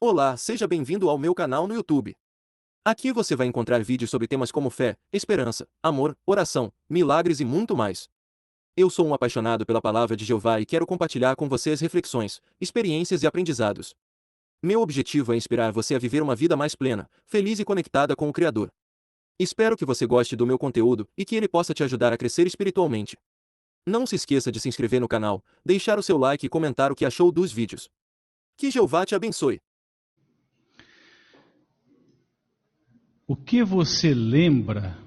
Olá, seja bem-vindo ao meu canal no YouTube. Aqui você vai encontrar vídeos sobre temas como fé, esperança, amor, oração, milagres e muito mais. Eu sou um apaixonado pela palavra de Jeová e quero compartilhar com vocês reflexões, experiências e aprendizados. Meu objetivo é inspirar você a viver uma vida mais plena, feliz e conectada com o Criador. Espero que você goste do meu conteúdo e que ele possa te ajudar a crescer espiritualmente. Não se esqueça de se inscrever no canal, deixar o seu like e comentar o que achou dos vídeos. Que Jeová te abençoe. O que você lembra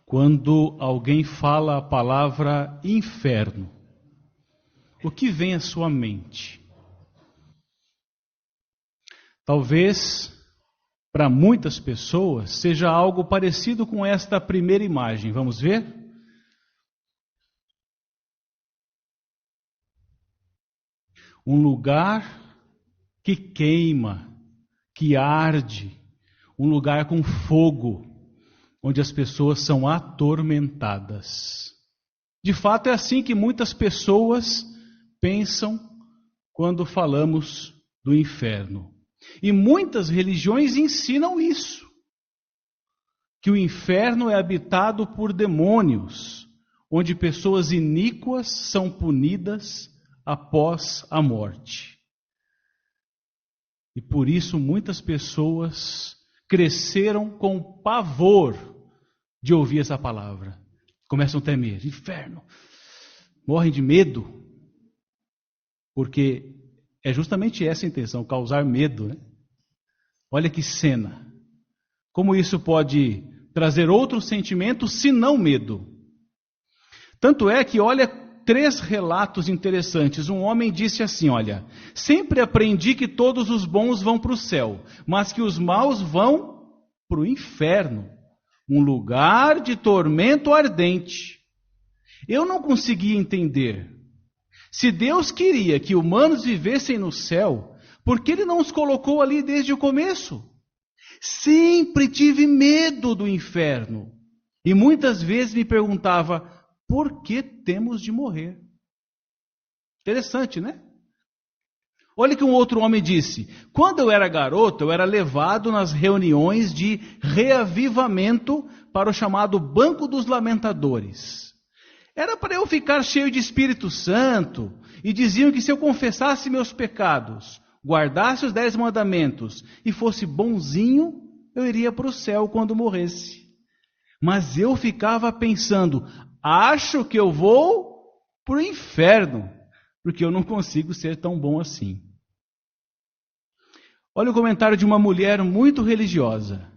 quando alguém fala a palavra inferno? O que vem à sua mente? Talvez, para muitas pessoas, seja algo parecido com esta primeira imagem. Vamos ver? Um lugar que queima, que arde, um lugar com fogo, onde as pessoas são atormentadas. De fato, é assim que muitas pessoas pensam quando falamos do inferno. E muitas religiões ensinam isso, que o inferno é habitado por demônios, onde pessoas iníquas são punidas após a morte. E por isso muitas pessoas cresceram com pavor de ouvir essa palavra. Começam a temer, inferno. Morrem de medo, porque é justamente essa a intenção, causar medo, né? Olha que cena. Como isso pode trazer outro sentimento, senão medo. Tanto é que, olha, 3 relatos interessantes. Um homem disse assim, olha, sempre aprendi que todos os bons vão para o céu, mas que os maus vão para o inferno, um lugar de tormento ardente. Eu não conseguia entender. Se Deus queria que humanos vivessem no céu, por que Ele não os colocou ali desde o começo? Sempre tive medo do inferno. E muitas vezes me perguntava, por que temos de morrer? Interessante, né? Olha que um outro homem disse, quando eu era garoto, eu era levado nas reuniões de reavivamento para o chamado Banco dos Lamentadores. Era para eu ficar cheio de Espírito Santo, e diziam que se eu confessasse meus pecados, guardasse os 10 mandamentos e fosse bonzinho, eu iria para o céu quando morresse. Mas eu ficava pensando, acho que eu vou para o inferno, porque eu não consigo ser tão bom assim. Olha o comentário de uma mulher muito religiosa.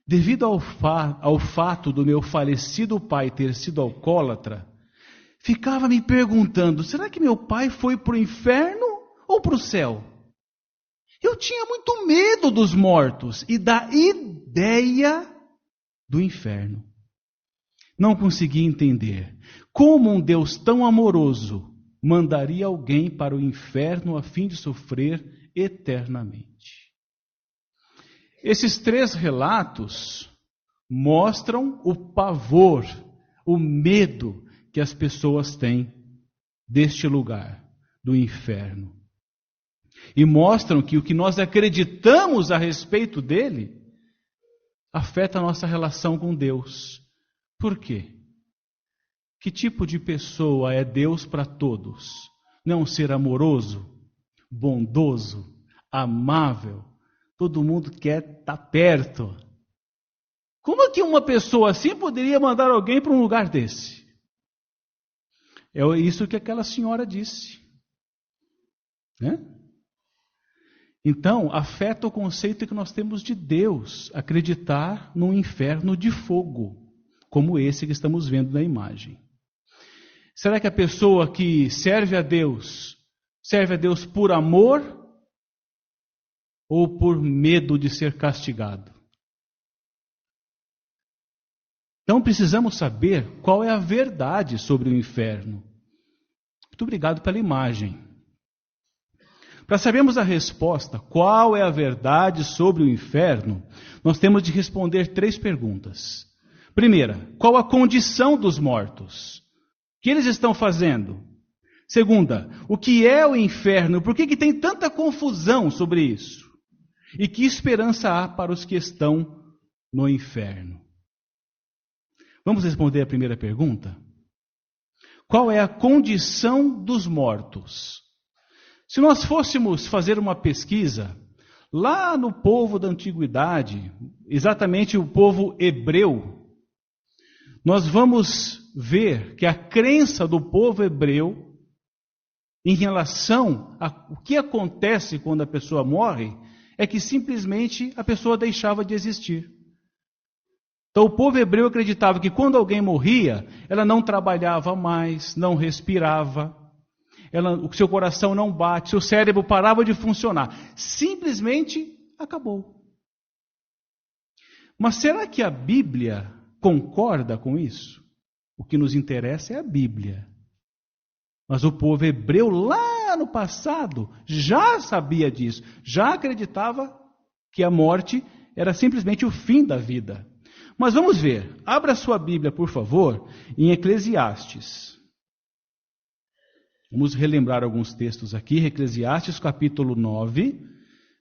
Devido ao fato do meu falecido pai ter sido alcoólatra, ficava me perguntando, será que meu pai foi para o inferno ou para o céu? Eu tinha muito medo dos mortos e da ideia do inferno. Não conseguia entender como um Deus tão amoroso mandaria alguém para o inferno a fim de sofrer eternamente. Esses 3 relatos mostram o pavor, o medo que as pessoas têm deste lugar, do inferno. E mostram que o que nós acreditamos a respeito dele afeta a nossa relação com Deus. Por quê? Que tipo de pessoa é Deus para todos? Não é um ser amoroso, bondoso, amável? Todo mundo quer estar perto. Como é que uma pessoa assim poderia mandar alguém para um lugar desse? É isso que aquela senhora disse. Né? Então, afeta o conceito que nós temos de Deus, acreditar num inferno de fogo, como esse que estamos vendo na imagem. Será que a pessoa que serve a Deus por amor ou por medo de ser castigado? Então precisamos saber qual é a verdade sobre o inferno. Muito obrigado pela imagem. Para sabermos a resposta, qual é a verdade sobre o inferno, nós temos de responder 3 perguntas. Primeira, qual a condição dos mortos? O que eles estão fazendo? Segunda, o que é o inferno? Por que tem tanta confusão sobre isso? E que esperança há para os que estão no inferno? Vamos responder a primeira pergunta? Qual é a condição dos mortos? Se nós fôssemos fazer uma pesquisa lá no povo da antiguidade, exatamente o povo hebreu, nós vamos ver que a crença do povo hebreu em relação ao que acontece quando a pessoa morre é que simplesmente a pessoa deixava de existir. Então o povo hebreu acreditava que quando alguém morria, ela não trabalhava mais, não respirava, o seu coração não bate, seu cérebro parava de funcionar. Simplesmente acabou. Mas será que a Bíblia concorda com isso? O que nos interessa é a Bíblia. Mas o povo hebreu lá no passado já sabia disso, já acreditava que a morte era simplesmente o fim da vida. Mas vamos ver, abra sua Bíblia, por favor, em Eclesiastes. Vamos relembrar alguns textos aqui, Eclesiastes capítulo 9,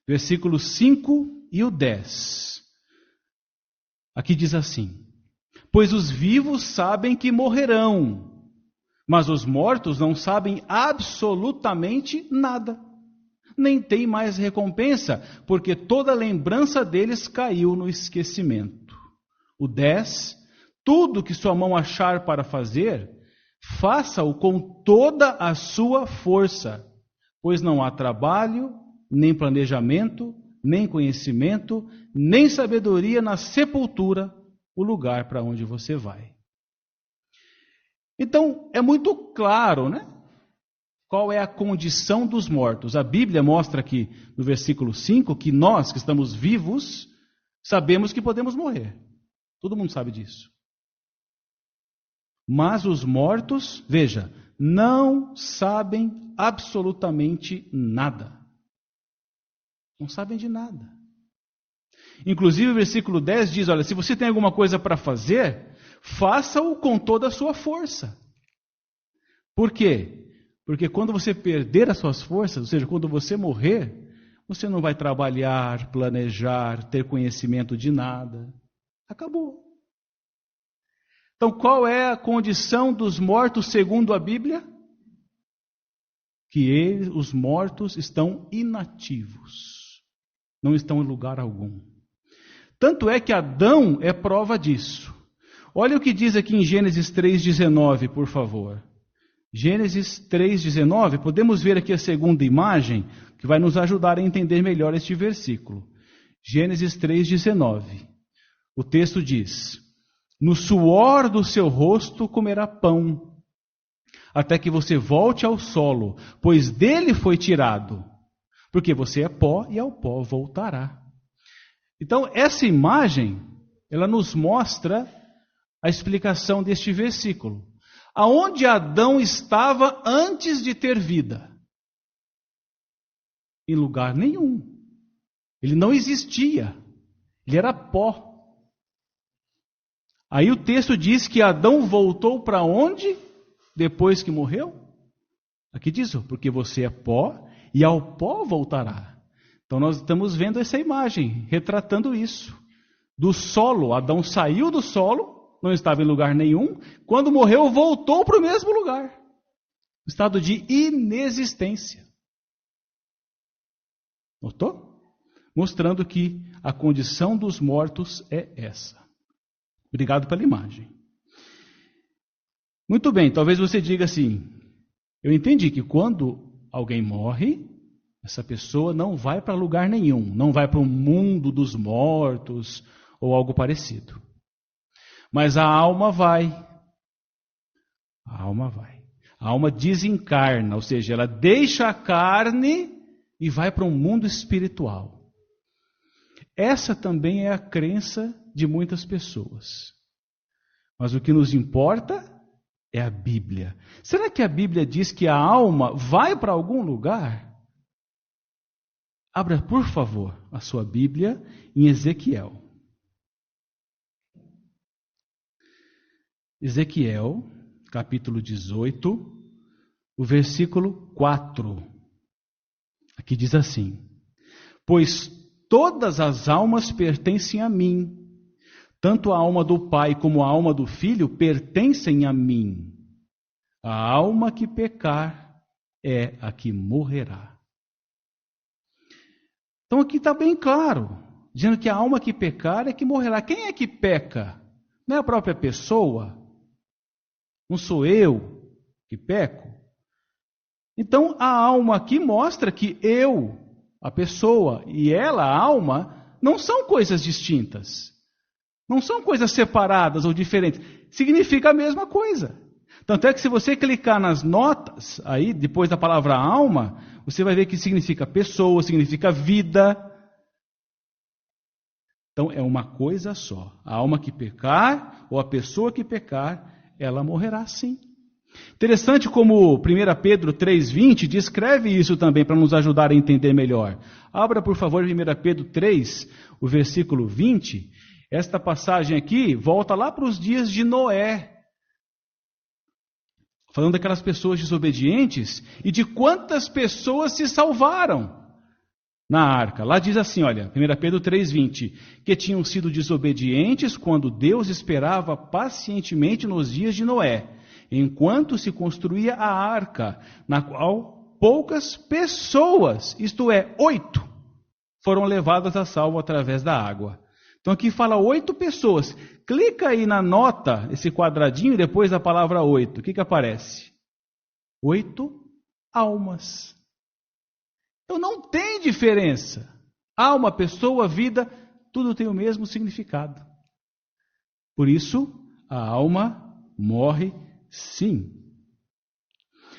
versículos 5 e o 10. Aqui diz assim: pois os vivos sabem que morrerão, mas os mortos não sabem absolutamente nada, nem têm mais recompensa, porque toda lembrança deles caiu no esquecimento. O 10, tudo que sua mão achar para fazer, faça-o com toda a sua força, pois não há trabalho, nem planejamento, nem conhecimento, nem sabedoria na sepultura, o lugar para onde você vai. Então, é muito claro, né? Qual é a condição dos mortos. A Bíblia mostra aqui, no versículo 5, que nós que estamos vivos, sabemos que podemos morrer. Todo mundo sabe disso. Mas os mortos, veja, não sabem absolutamente nada. Não sabem de nada. Inclusive o versículo 10 diz, olha, se você tem alguma coisa para fazer, faça-o com toda a sua força. Por quê? Porque quando você perder as suas forças, ou seja, quando você morrer, você não vai trabalhar, planejar, ter conhecimento de nada. Acabou. Então, qual é a condição dos mortos segundo a Bíblia? Que os mortos estão inativos. Não estão em lugar algum. Tanto é que Adão é prova disso. Olha o que diz aqui em Gênesis 3,19, por favor. Gênesis 3,19, podemos ver aqui a segunda imagem, que vai nos ajudar a entender melhor este versículo. Gênesis 3,19. O texto diz: no suor do seu rosto comerá pão, até que você volte ao solo, pois dele foi tirado, porque você é pó e ao pó voltará. Então, essa imagem, ela nos mostra a explicação deste versículo. Aonde Adão estava antes de ter vida? Em lugar nenhum. Ele não existia. Ele era pó. Aí o texto diz que Adão voltou para onde? Depois que morreu? Aqui diz, porque você é pó e ao pó voltará. Então nós estamos vendo essa imagem, retratando isso. Do solo, Adão saiu do solo, não estava em lugar nenhum. Quando morreu, voltou para o mesmo lugar. Estado de inexistência. Notou? Mostrando que a condição dos mortos é essa. Obrigado pela imagem. Muito bem, talvez você diga assim, eu entendi que quando alguém morre, essa pessoa não vai para lugar nenhum, não vai para o mundo dos mortos ou algo parecido. Mas a alma vai. A alma vai. A alma desencarna, ou seja, ela deixa a carne e vai para um mundo espiritual. Essa também é a crença de muitas pessoas. Mas o que nos importa é a Bíblia. Será que a Bíblia diz que a alma vai para algum lugar? Abra, por favor, a sua Bíblia em Ezequiel. Ezequiel, capítulo 18, o versículo 4. Aqui diz assim: pois todas as almas pertencem a mim, tanto a alma do Pai como a alma do Filho pertencem a mim. A alma que pecar é a que morrerá. Então aqui está bem claro, dizendo que a alma que pecar é que morrerá. Quem é que peca? Não é a própria pessoa? Não sou eu que peco? Então a alma aqui mostra que eu, a pessoa, e ela, a alma, não são coisas distintas. Não são coisas separadas ou diferentes. Significa a mesma coisa. Tanto é que se você clicar nas notas, aí, depois da palavra alma, você vai ver que significa pessoa, significa vida. Então é uma coisa só. A alma que pecar, ou a pessoa que pecar, ela morrerá sim. Interessante como 1 Pedro 3,20 descreve isso também para nos ajudar a entender melhor. Abra, por favor, 1 Pedro 3, o versículo 20. Esta passagem aqui volta lá para os dias de Noé, falando daquelas pessoas desobedientes e de quantas pessoas se salvaram na arca. Lá diz assim, olha, 1 Pedro 3,20, que tinham sido desobedientes quando Deus esperava pacientemente nos dias de Noé, enquanto se construía a arca, na qual poucas pessoas, isto é, 8, foram levadas a salvo através da água. Então aqui fala 8 pessoas. Clica aí na nota, esse quadradinho, depois da palavra 8. O que aparece? 8 almas. Então não tem diferença. Alma, pessoa, vida, tudo tem o mesmo significado. Por isso, a alma morre sim.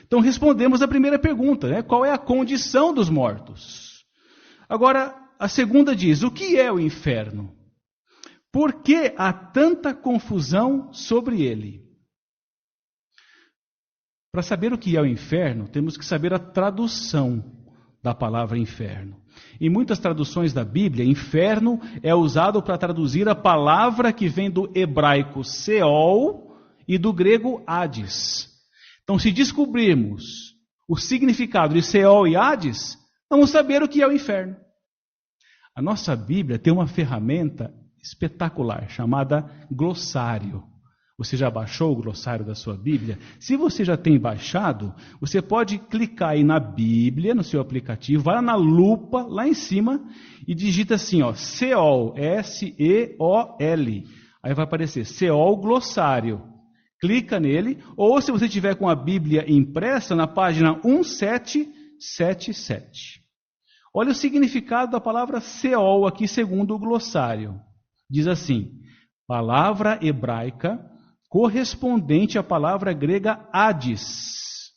Então respondemos a primeira pergunta, né? Qual é a condição dos mortos? Agora, a segunda diz, o que é o inferno? Por que há tanta confusão sobre ele? Para saber o que é o inferno, temos que saber a tradução da palavra inferno. Em muitas traduções da Bíblia, inferno é usado para traduzir a palavra que vem do hebraico Seol e do grego Hades. Então, se descobrirmos o significado de Seol e Hades, vamos saber o que é o inferno. A nossa Bíblia tem uma ferramenta espetacular, chamada glossário. Você já baixou o glossário da sua Bíblia? Se você já tem baixado, você pode clicar aí na Bíblia, no seu aplicativo, vai lá na lupa, lá em cima, e digita assim, ó, Seol, S-E-O-L. Aí vai aparecer Seol glossário. Clica nele, ou se você tiver com a Bíblia impressa, na página 1777. Olha o significado da palavra Seol aqui, segundo o glossário. Diz assim, palavra hebraica correspondente à palavra grega Hades.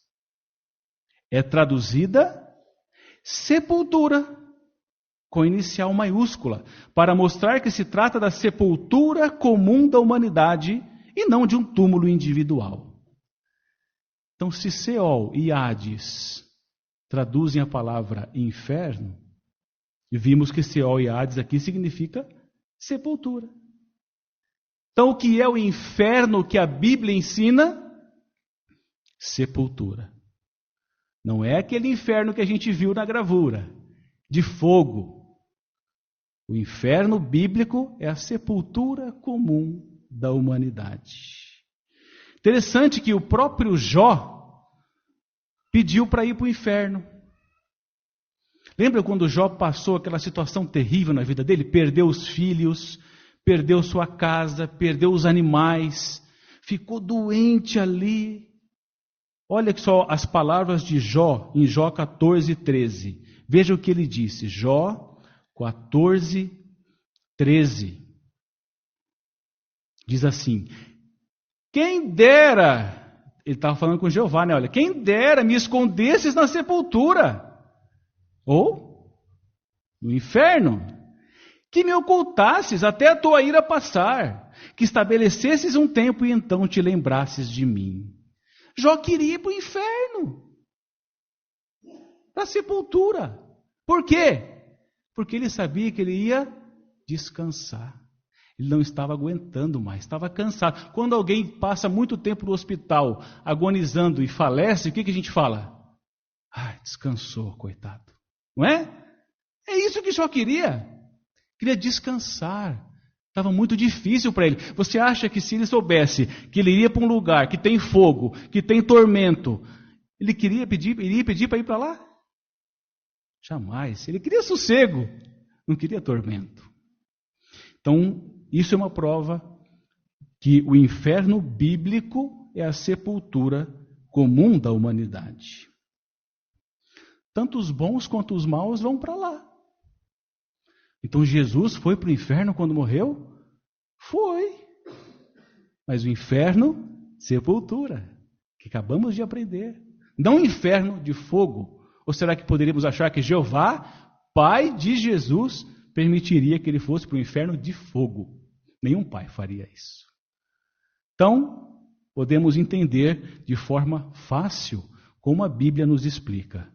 É traduzida sepultura, com inicial maiúscula, para mostrar que se trata da sepultura comum da humanidade e não de um túmulo individual. Então, se Seol e Hades traduzem a palavra inferno, e vimos que Seol e Hades aqui significa sepultura. Então, o que é o inferno que a Bíblia ensina? Sepultura. Não é aquele inferno que a gente viu na gravura, de fogo. O inferno bíblico é a sepultura comum da humanidade. Interessante que o próprio Jó pediu para ir para o inferno. Lembra quando Jó passou aquela situação terrível na vida dele? Perdeu os filhos, perdeu sua casa, perdeu os animais, ficou doente ali. Olha só as palavras de Jó, em Jó 14, 13. Veja o que ele disse, Jó 14, 13. Diz assim, quem dera, ele estava falando com Jeová, né? Olha, quem dera me escondesses na sepultura, ou no inferno, que me ocultasses até a tua ira passar, que estabelecesses um tempo e então te lembrasses de mim. Jó queria ir para o inferno, para a sepultura. Por quê? Porque ele sabia que ele ia descansar. Ele não estava aguentando mais, estava cansado. Quando alguém passa muito tempo no hospital, agonizando e falece, o que a gente fala? Descansou, coitado. Não é? É isso que Jó queria. Queria descansar. Estava muito difícil para ele. Você acha que se ele soubesse que ele iria para um lugar que tem fogo, que tem tormento, ele iria pedir para ir para lá? Jamais. Ele queria sossego, não queria tormento. Então, isso é uma prova que o inferno bíblico é a sepultura comum da humanidade. Tanto os bons quanto os maus vão para lá. Então Jesus foi para o inferno quando morreu? Foi. Mas o inferno, sepultura, que acabamos de aprender. Não inferno de fogo. Ou será que poderíamos achar que Jeová, pai de Jesus, permitiria que ele fosse para o inferno de fogo? Nenhum pai faria isso. Então, podemos entender de forma fácil como a Bíblia nos explica.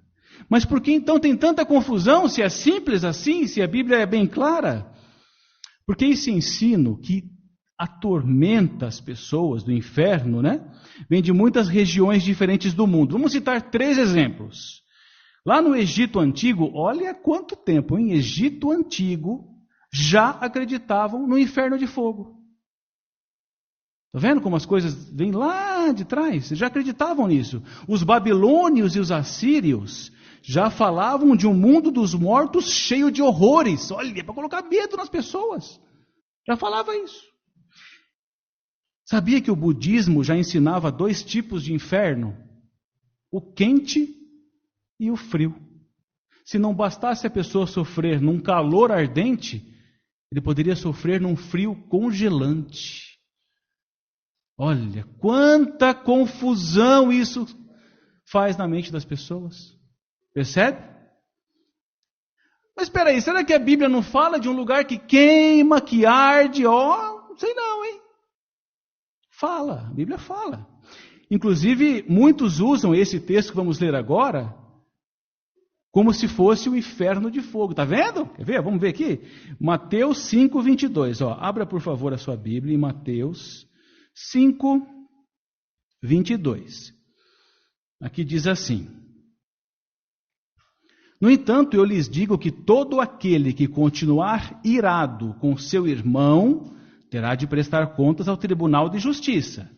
Mas por que então tem tanta confusão, se é simples assim, se a Bíblia é bem clara? Porque esse ensino que atormenta as pessoas do inferno, vem de muitas regiões diferentes do mundo. Vamos citar 3 exemplos. Lá no Egito Antigo, olha quanto tempo, em Egito Antigo, já acreditavam no inferno de fogo. Está vendo como as coisas vêm lá de trás? Já acreditavam nisso. Os babilônios e os assírios já falavam de um mundo dos mortos cheio de horrores. Olha, para colocar medo nas pessoas. Já falava isso. Sabia que o budismo já ensinava 2 tipos de inferno? O quente e o frio. Se não bastasse a pessoa sofrer num calor ardente, ele poderia sofrer num frio congelante. Olha, quanta confusão isso faz na mente das pessoas. Percebe? Mas espera aí, será que a Bíblia não fala de um lugar que queima, que arde? Não sei não, hein? Fala, a Bíblia fala. Inclusive, muitos usam esse texto que vamos ler agora como se fosse o inferno de fogo. Está vendo? Quer ver? Vamos ver aqui. Mateus 5, 22. Abra, por favor, a sua Bíblia em Mateus 5, 22. Aqui diz assim: no entanto, eu lhes digo que todo aquele que continuar irado com seu irmão terá de prestar contas ao tribunal de justiça.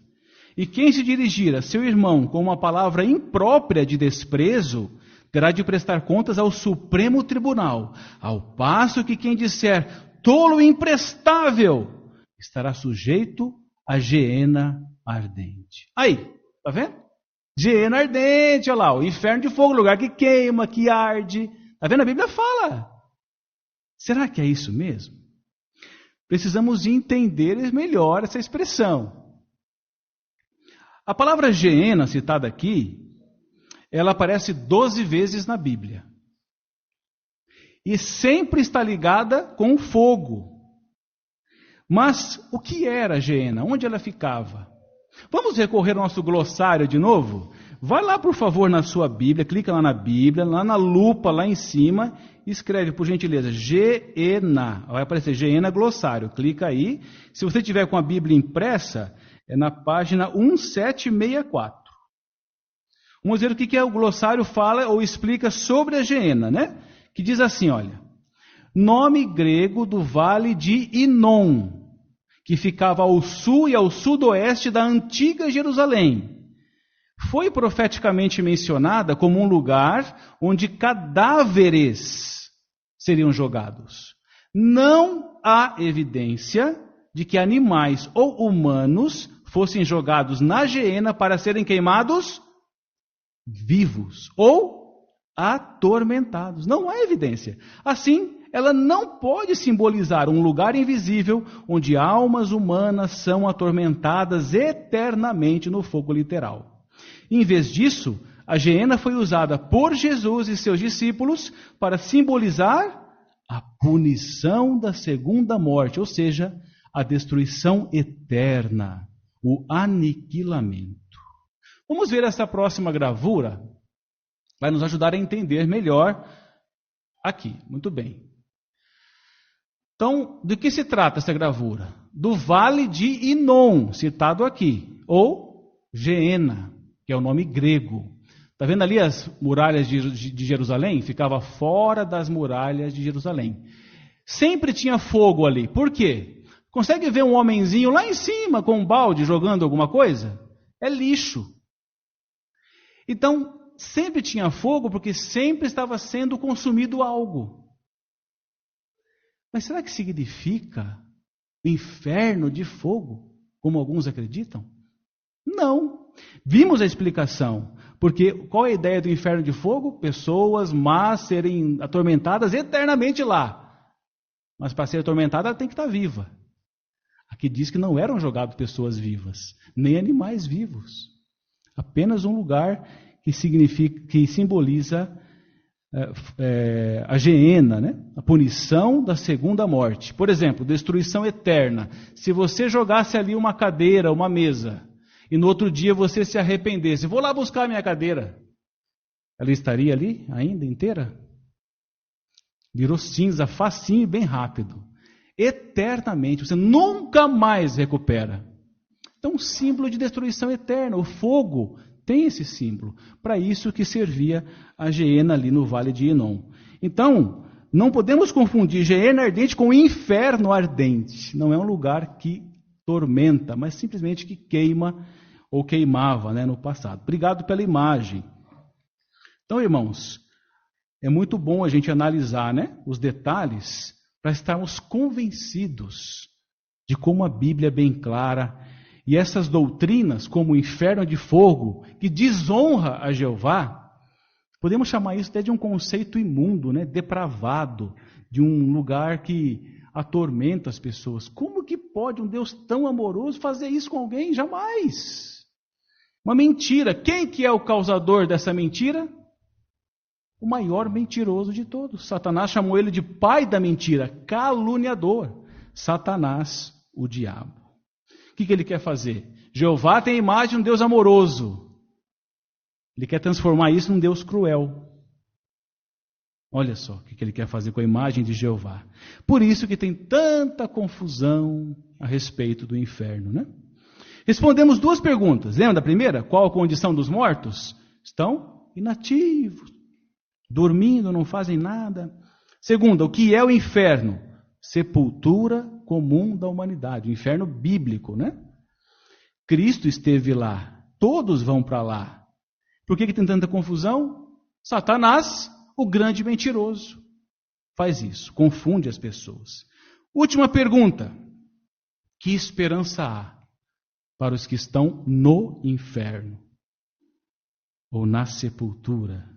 E quem se dirigir a seu irmão com uma palavra imprópria de desprezo terá de prestar contas ao Supremo Tribunal, ao passo que quem disser tolo e imprestável estará sujeito a geena ardente. Aí, tá vendo? Geena ardente, olha lá, o inferno de fogo, lugar que queima, que arde. Tá vendo? A Bíblia fala. Será que é isso mesmo? Precisamos entender melhor essa expressão. A palavra geena citada aqui, ela aparece 12 vezes na Bíblia. E sempre está ligada com o fogo. Mas o que era a geena? Onde ela ficava? Vamos recorrer ao nosso glossário de novo? Vai lá, por favor, na sua Bíblia, clica lá na Bíblia, lá na lupa, lá em cima, e escreve, por gentileza, geena. Vai aparecer geena glossário. Clica aí. Se você tiver com a Bíblia impressa, é na página 1764. Vamos ver o que o glossário fala ou explica sobre a geena, Que diz assim, olha: nome grego do vale de Inom, que ficava ao sul e ao sudoeste da antiga Jerusalém. Foi profeticamente mencionada como um lugar onde cadáveres seriam jogados. Não há evidência de que animais ou humanos fossem jogados na geena para serem queimados vivos ou atormentados. Não há evidência. Assim, ela não pode simbolizar um lugar invisível onde almas humanas são atormentadas eternamente no fogo literal. Em vez disso, a geena foi usada por Jesus e seus discípulos para simbolizar a punição da segunda morte, ou seja, a destruição eterna, o aniquilamento. Vamos ver essa próxima gravura, vai nos ajudar a entender melhor aqui. Muito bem. Então, do que se trata essa gravura? Do Vale de Inom, citado aqui, ou Geena, que é o nome grego. Está vendo ali as muralhas de Jerusalém? Ficava fora das muralhas de Jerusalém. Sempre tinha fogo ali. Por quê? Consegue ver um homenzinho lá em cima com um balde jogando alguma coisa? É lixo. Então, sempre tinha fogo porque sempre estava sendo consumido algo. Mas será que significa inferno de fogo, como alguns acreditam? Não. Vimos a explicação. Porque qual é a ideia do inferno de fogo? Pessoas más serem atormentadas eternamente lá. Mas para ser atormentada, ela tem que estar viva. Aqui diz que não eram jogadas pessoas vivas, nem animais vivos. Apenas um lugar que simboliza a Geena, né? A punição da segunda morte. Por exemplo, destruição eterna. Se você jogasse ali uma cadeira, uma mesa, e no outro dia você se arrependesse, vou lá buscar a minha cadeira, ela estaria ali ainda inteira? Virou cinza, facinho e bem rápido. Eternamente, você nunca mais recupera. Então, um símbolo de destruição eterna. O fogo tem esse símbolo. Para isso que servia a Geena ali no Vale de Inom. Então, não podemos confundir Geena ardente com inferno ardente. Não é um lugar que tormenta, mas simplesmente que queima ou queimava, né, no passado. Obrigado pela imagem. Então, irmãos, é muito bom a gente analisar, né, os detalhes para estarmos convencidos de como a Bíblia é bem clara. E essas doutrinas, como o inferno de fogo, que desonra a Jeová, podemos chamar isso até de um conceito imundo, né, depravado, de um lugar que atormenta as pessoas. Como que pode um Deus tão amoroso fazer isso com alguém? Jamais! Uma mentira. Quem que é o causador dessa mentira? O maior mentiroso de todos. Satanás chamou ele de pai da mentira, caluniador. Satanás, o diabo. O que ele quer fazer? Jeová tem a imagem de um Deus amoroso. Ele quer transformar isso num Deus cruel. Olha só o que ele quer fazer com a imagem de Jeová. Por isso que tem tanta confusão a respeito do inferno, né? Respondemos duas perguntas. Lembra da primeira? Qual a condição dos mortos? Estão inativos, dormindo, não fazem nada. Segunda, o que é o inferno? Sepultura comum da humanidade, o inferno bíblico, né? Cristo esteve lá, todos vão para lá. Por que tem tanta confusão? Satanás, o grande mentiroso, faz isso, confunde as pessoas. Última pergunta: que esperança há para os que estão no inferno ou na sepultura?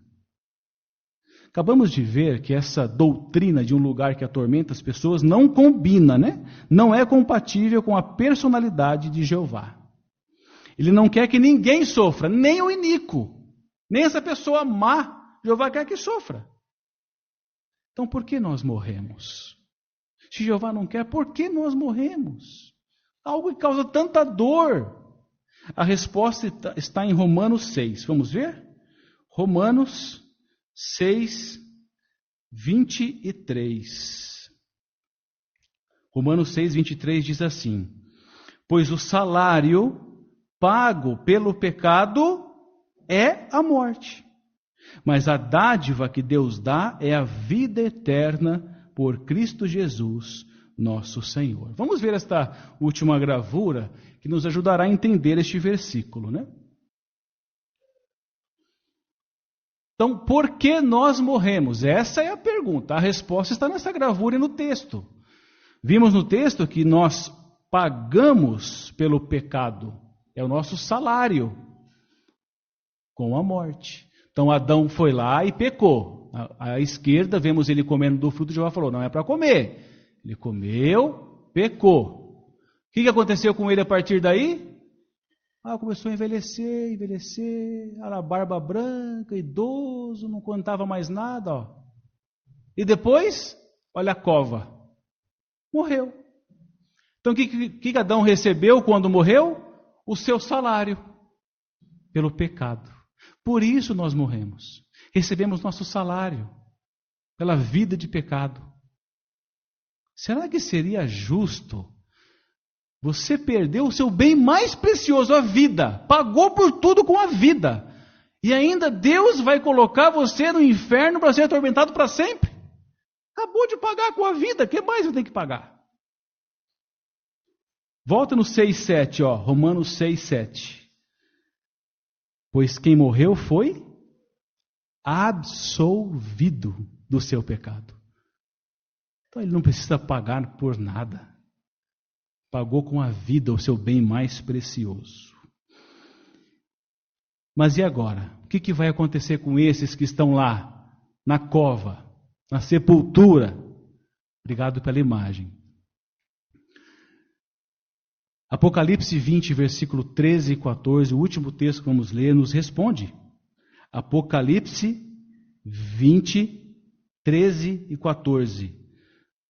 Acabamos de ver que essa doutrina de um lugar que atormenta as pessoas não combina, né? Não é compatível com a personalidade de Jeová. Ele não quer que ninguém sofra, nem o iníquo, nem essa pessoa má. Jeová quer que sofra. Então por que nós morremos? Se Jeová não quer, por que nós morremos? Algo que causa tanta dor. A resposta está em Romanos 6. Vamos ver? Romanos 6, 23. Romanos 6, 23 diz assim: pois o salário pago pelo pecado é a morte, mas a dádiva que Deus dá é a vida eterna por Cristo Jesus, nosso Senhor. Vamos ver esta última gravura que nos ajudará a entender este versículo, né? Então, por que nós morremos? Essa é a pergunta. A resposta está nessa gravura e no texto. Vimos no texto que nós pagamos pelo pecado. É o nosso salário com a morte. Então, Adão foi lá e pecou. À esquerda, vemos ele comendo do fruto. Jeová falou, não é para comer. Ele comeu, pecou. O que aconteceu com ele a partir daí? Começou a envelhecer, era barba branca, idoso, não contava mais nada. Ó. E depois, olha a cova, morreu. Então o que Adão recebeu quando morreu? O seu salário pelo pecado. Por isso nós morremos. Recebemos nosso salário pela vida de pecado. Será que seria justo? Você perdeu o seu bem mais precioso, a vida. Pagou por tudo com a vida. E ainda Deus vai colocar você no inferno para ser atormentado para sempre? Acabou de pagar com a vida, o que mais eu tenho que pagar? Volta no 6,7, Romanos 6,7. Pois quem morreu foi absolvido do seu pecado. Então ele não precisa pagar por nada. Pagou com a vida o seu bem mais precioso. Mas e agora? O que vai acontecer com esses que estão lá, na cova, na sepultura? Obrigado pela imagem. Apocalipse 20, versículo 13 e 14, o último texto que vamos ler, nos responde. Apocalipse 20, 13 e 14.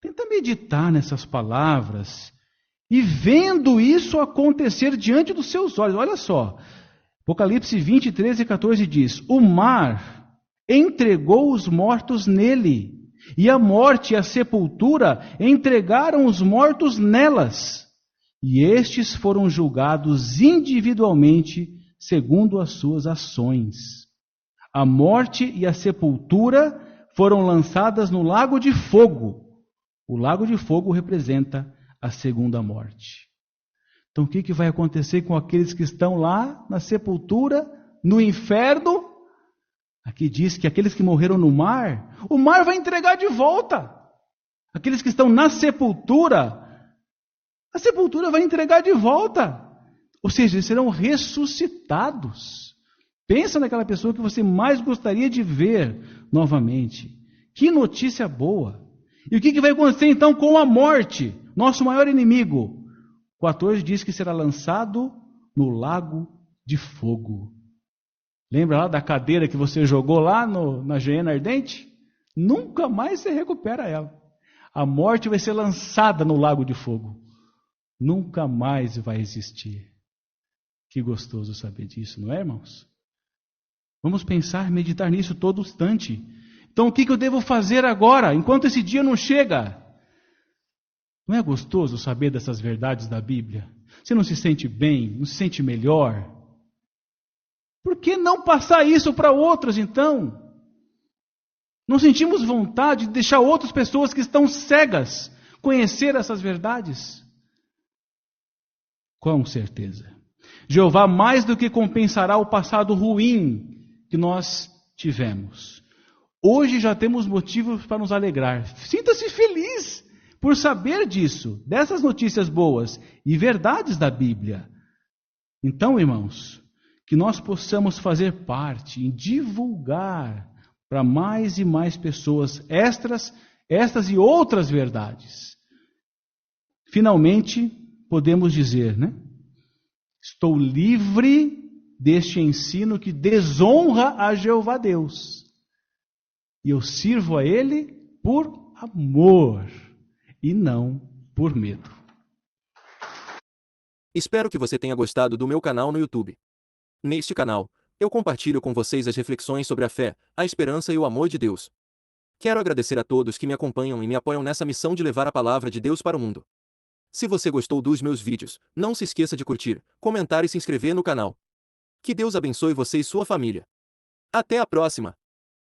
Tenta meditar nessas palavras e vendo isso acontecer diante dos seus olhos. Olha só, Apocalipse 20, 13 e 14 diz: o mar entregou os mortos nele, e a morte e a sepultura entregaram os mortos nelas, e estes foram julgados individualmente segundo as suas ações. A morte e a sepultura foram lançadas no lago de fogo. O lago de fogo representa a segunda morte. Então o que vai acontecer com aqueles que estão lá na sepultura, no inferno? Aqui diz que aqueles que morreram no mar, o mar vai entregar de volta. Aqueles que estão na sepultura, a sepultura vai entregar de volta. Ou seja, eles serão ressuscitados. Pensa naquela pessoa que você mais gostaria de ver novamente. Que notícia boa. E o que vai acontecer então com a morte? Nosso maior inimigo. 14 diz que será lançado no lago de fogo. Lembra lá da cadeira que você jogou lá na geena ardente? Nunca mais você recupera ela. A morte vai ser lançada no lago de fogo. Nunca mais vai existir. Que gostoso saber disso, não é, irmãos? Vamos pensar, meditar nisso todo instante. Então o que eu devo fazer agora, enquanto esse dia não chega? Não é gostoso saber dessas verdades da Bíblia? Você não se sente bem, não se sente melhor? Por que não passar isso para outros então? Não sentimos vontade de deixar outras pessoas que estão cegas conhecer essas verdades? Com certeza. Jeová mais do que compensará o passado ruim que nós tivemos. Hoje já temos motivos para nos alegrar. Sinta-se feliz por saber disso, dessas notícias boas e verdades da Bíblia. Então, irmãos, que nós possamos fazer parte em divulgar para mais e mais pessoas estas e outras verdades. Finalmente, podemos dizer, né? Estou livre deste ensino que desonra a Jeová Deus. E eu sirvo a Ele por amor e não por medo. Espero que você tenha gostado do meu canal no YouTube. Neste canal, eu compartilho com vocês as reflexões sobre a fé, a esperança e o amor de Deus. Quero agradecer a todos que me acompanham e me apoiam nessa missão de levar a palavra de Deus para o mundo. Se você gostou dos meus vídeos, não se esqueça de curtir, comentar e se inscrever no canal. Que Deus abençoe você e sua família. Até a próxima!